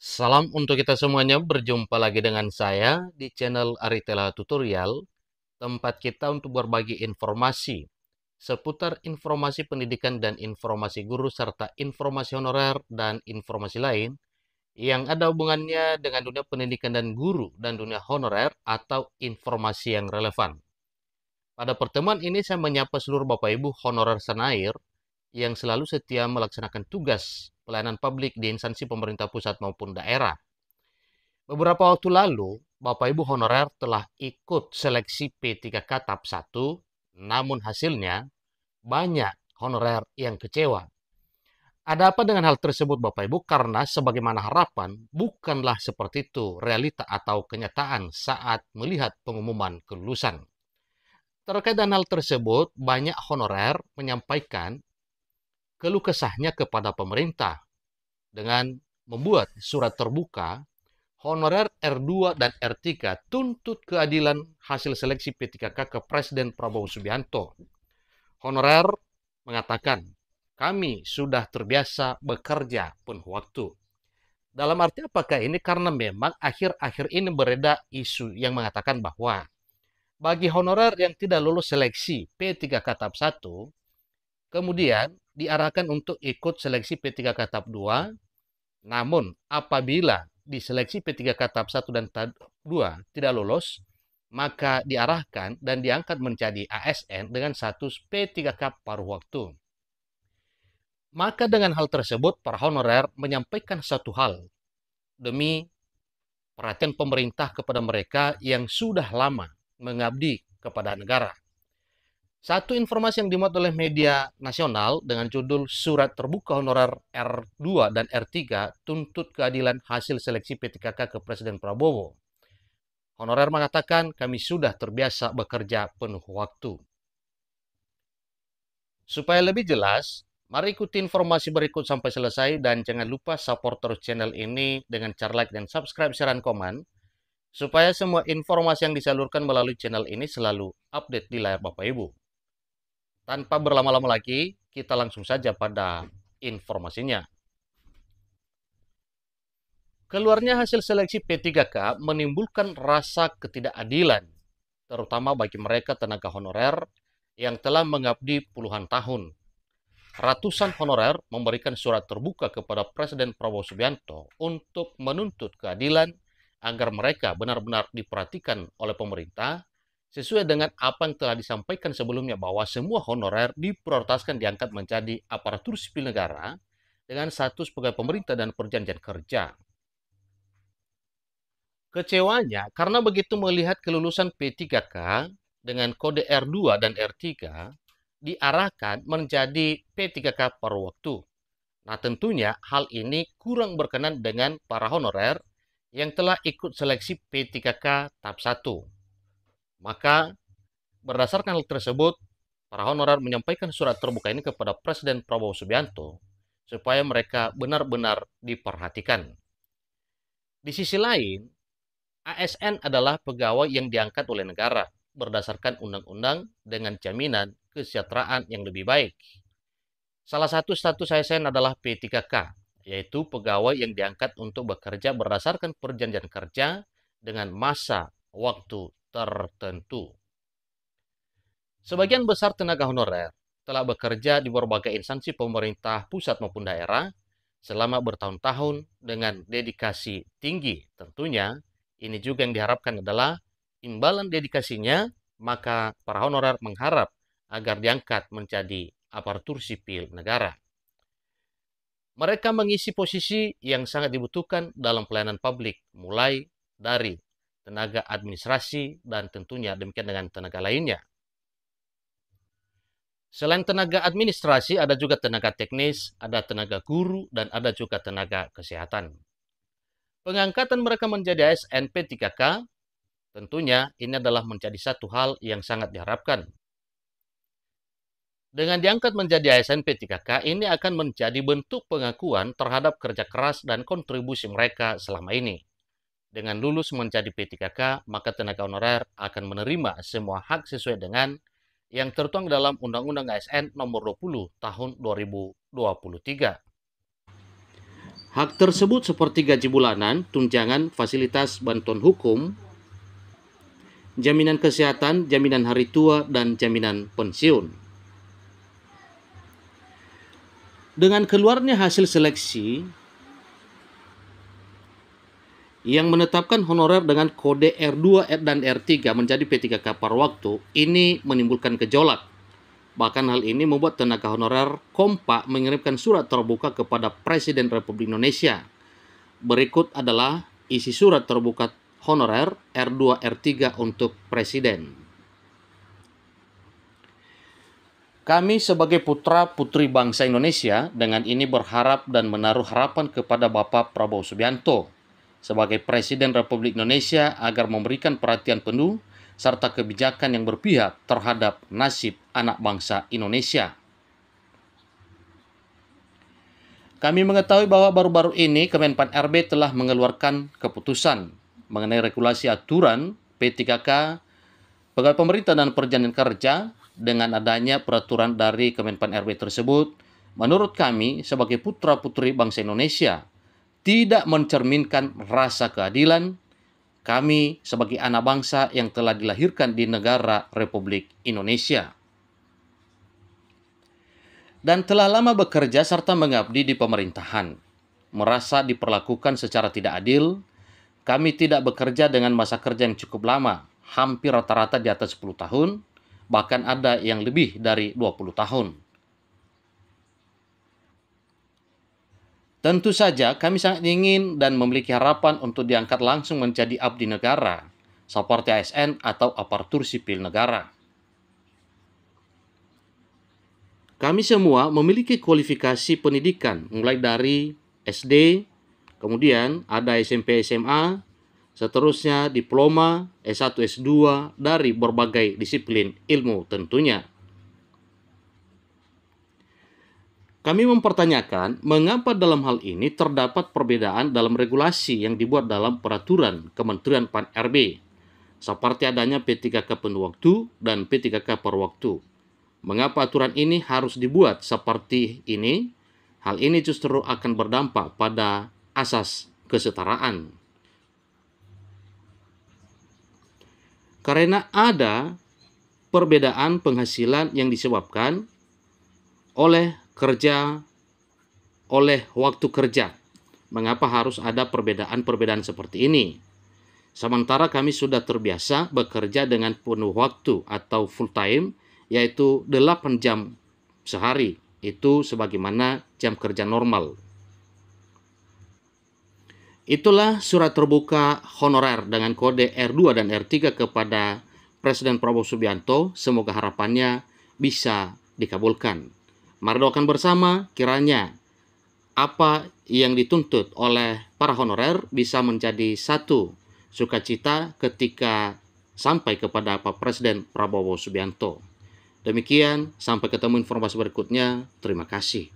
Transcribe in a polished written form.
Salam untuk kita semuanya, berjumpa lagi dengan saya di channel Aritela Tutorial, tempat kita untuk berbagi informasi seputar informasi pendidikan dan informasi guru serta informasi honorer dan informasi lain yang ada hubungannya dengan dunia pendidikan dan guru dan dunia honorer atau informasi yang relevan. Pada pertemuan ini saya menyapa seluruh Bapak Ibu honorer Senair yang selalu setia melaksanakan tugas pelayanan publik di instansi pemerintah pusat maupun daerah. Beberapa waktu lalu, Bapak Ibu honorer telah ikut seleksi P3K tahap 1, namun hasilnya banyak honorer yang kecewa. Ada apa dengan hal tersebut Bapak Ibu? Karena sebagaimana harapan, bukanlah seperti itu realita atau kenyataan saat melihat pengumuman kelulusan. Terkait dengan hal tersebut, banyak honorer menyampaikan keluh kesahnya kepada pemerintah dengan membuat surat terbuka honorer R2 dan R3 tuntut keadilan hasil seleksi P3K ke Presiden Prabowo Subianto. Honorer mengatakan, kami sudah terbiasa bekerja penuh waktu. Dalam arti apakah ini? Karena memang akhir-akhir ini beredar isu yang mengatakan bahwa bagi honorer yang tidak lulus seleksi P3K tahap 1, kemudian diarahkan untuk ikut seleksi P3K tahap 2, namun apabila di seleksi P3K tahap 1 dan tahap 2 tidak lolos, maka diarahkan dan diangkat menjadi ASN dengan status P3K paruh waktu. Maka dengan hal tersebut, para honorer menyampaikan satu hal demi perhatian pemerintah kepada mereka yang sudah lama mengabdi kepada negara. Satu informasi yang dimuat oleh media nasional dengan judul Surat Terbuka Honorer R2 dan R3 Tuntut Keadilan Hasil Seleksi P3K ke Presiden Prabowo. Honorer mengatakan, kami sudah terbiasa bekerja penuh waktu. Supaya lebih jelas, mari ikuti informasi berikut sampai selesai dan jangan lupa support terus channel ini dengan cara like dan subscribe, share, dan komen, supaya semua informasi yang disalurkan melalui channel ini selalu update di layar Bapak Ibu. Tanpa berlama-lama lagi, kita langsung saja pada informasinya. Keluarnya hasil seleksi P3K menimbulkan rasa ketidakadilan, terutama bagi mereka tenaga honorer yang telah mengabdi puluhan tahun. Ratusan honorer memberikan surat terbuka kepada Presiden Prabowo Subianto untuk menuntut keadilan agar mereka benar-benar diperhatikan oleh pemerintah sesuai dengan apa yang telah disampaikan sebelumnya bahwa semua honorer diprioritaskan diangkat menjadi aparatur sipil negara dengan status pegawai pemerintah dan perjanjian kerja. Kecewanya karena begitu melihat kelulusan P3K dengan kode R2 dan R3 diarahkan menjadi P3K paruh waktu. Nah, tentunya hal ini kurang berkenan dengan para honorer yang telah ikut seleksi P3K tahap 1. Maka, berdasarkan hal tersebut, para honorer menyampaikan surat terbuka ini kepada Presiden Prabowo Subianto supaya mereka benar-benar diperhatikan. Di sisi lain, ASN adalah pegawai yang diangkat oleh negara berdasarkan undang-undang dengan jaminan kesejahteraan yang lebih baik. Salah satu status ASN adalah P3K, yaitu pegawai yang diangkat untuk bekerja berdasarkan perjanjian kerja dengan masa waktu tertentu. Sebagian besar tenaga honorer telah bekerja di berbagai instansi pemerintah pusat maupun daerah selama bertahun-tahun dengan dedikasi tinggi. Tentunya, ini juga yang diharapkan adalah imbalan dedikasinya, maka para honorer mengharap agar diangkat menjadi aparatur sipil negara. Mereka mengisi posisi yang sangat dibutuhkan dalam pelayanan publik, mulai dari tenaga administrasi dan tentunya demikian dengan tenaga lainnya. Selain tenaga administrasi, ada juga tenaga teknis, ada tenaga guru, dan ada juga tenaga kesehatan. Pengangkatan mereka menjadi ASN P3K, tentunya ini adalah menjadi satu hal yang sangat diharapkan. Dengan diangkat menjadi ASN P3K, ini akan menjadi bentuk pengakuan terhadap kerja keras dan kontribusi mereka selama ini. Dengan lulus menjadi P3K, maka tenaga honorer akan menerima semua hak sesuai dengan yang tertuang dalam Undang-Undang ASN Nomor 20 Tahun 2023. Hak tersebut seperti gaji bulanan, tunjangan, fasilitas bantuan hukum, jaminan kesehatan, jaminan hari tua, dan jaminan pensiun. Dengan keluarnya hasil seleksi yang menetapkan honorer dengan kode R2 dan R3 menjadi P3K par waktu, ini menimbulkan gejolak. Bahkan hal ini membuat tenaga honorer kompak mengirimkan surat terbuka kepada Presiden Republik Indonesia. Berikut adalah isi surat terbuka honorer R2 R3 untuk Presiden. Kami sebagai putra-putri bangsa Indonesia dengan ini berharap dan menaruh harapan kepada Bapak Prabowo Subianto sebagai Presiden Republik Indonesia agar memberikan perhatian penuh serta kebijakan yang berpihak terhadap nasib anak bangsa Indonesia. Kami mengetahui bahwa baru-baru ini Kemenpan RB telah mengeluarkan keputusan mengenai regulasi aturan P3K pegawai pemerintah dan perjanjian kerja. Dengan adanya peraturan dari Kemenpan RB tersebut, menurut kami sebagai putra-putri bangsa Indonesia, tidak mencerminkan rasa keadilan kami sebagai anak bangsa yang telah dilahirkan di negara Republik Indonesia dan telah lama bekerja serta mengabdi di pemerintahan. Merasa diperlakukan secara tidak adil, kami tidak bekerja dengan masa kerja yang cukup lama, hampir rata-rata di atas 10 tahun, bahkan ada yang lebih dari 20 tahun. Tentu saja kami sangat ingin dan memiliki harapan untuk diangkat langsung menjadi abdi negara, seperti ASN atau aparatur sipil negara. Kami semua memiliki kualifikasi pendidikan, mulai dari SD, kemudian ada SMP SMA, seterusnya diploma, S1, S2 dari berbagai disiplin ilmu tentunya. Kami mempertanyakan mengapa dalam hal ini terdapat perbedaan dalam regulasi yang dibuat dalam peraturan Kementerian Pan RB, seperti adanya P3K penuh waktu dan P3K per waktu. Mengapa aturan ini harus dibuat seperti ini? Hal ini justru akan berdampak pada asas kesetaraan. Karena ada perbedaan penghasilan yang disebabkan oleh waktu kerja. Mengapa harus ada perbedaan-perbedaan seperti ini? Sementara kami sudah terbiasa bekerja dengan penuh waktu atau full time, yaitu 8 jam sehari. Itu sebagaimana jam kerja normal. Itulah surat terbuka honorer dengan kode R2 dan R3 kepada Presiden Prabowo Subianto. Semoga harapannya bisa dikabulkan. Mari doakan bersama kiranya apa yang dituntut oleh para honorer bisa menjadi satu sukacita ketika sampai kepada Pak Presiden Prabowo Subianto. Demikian, sampai ketemu informasi berikutnya. Terima kasih.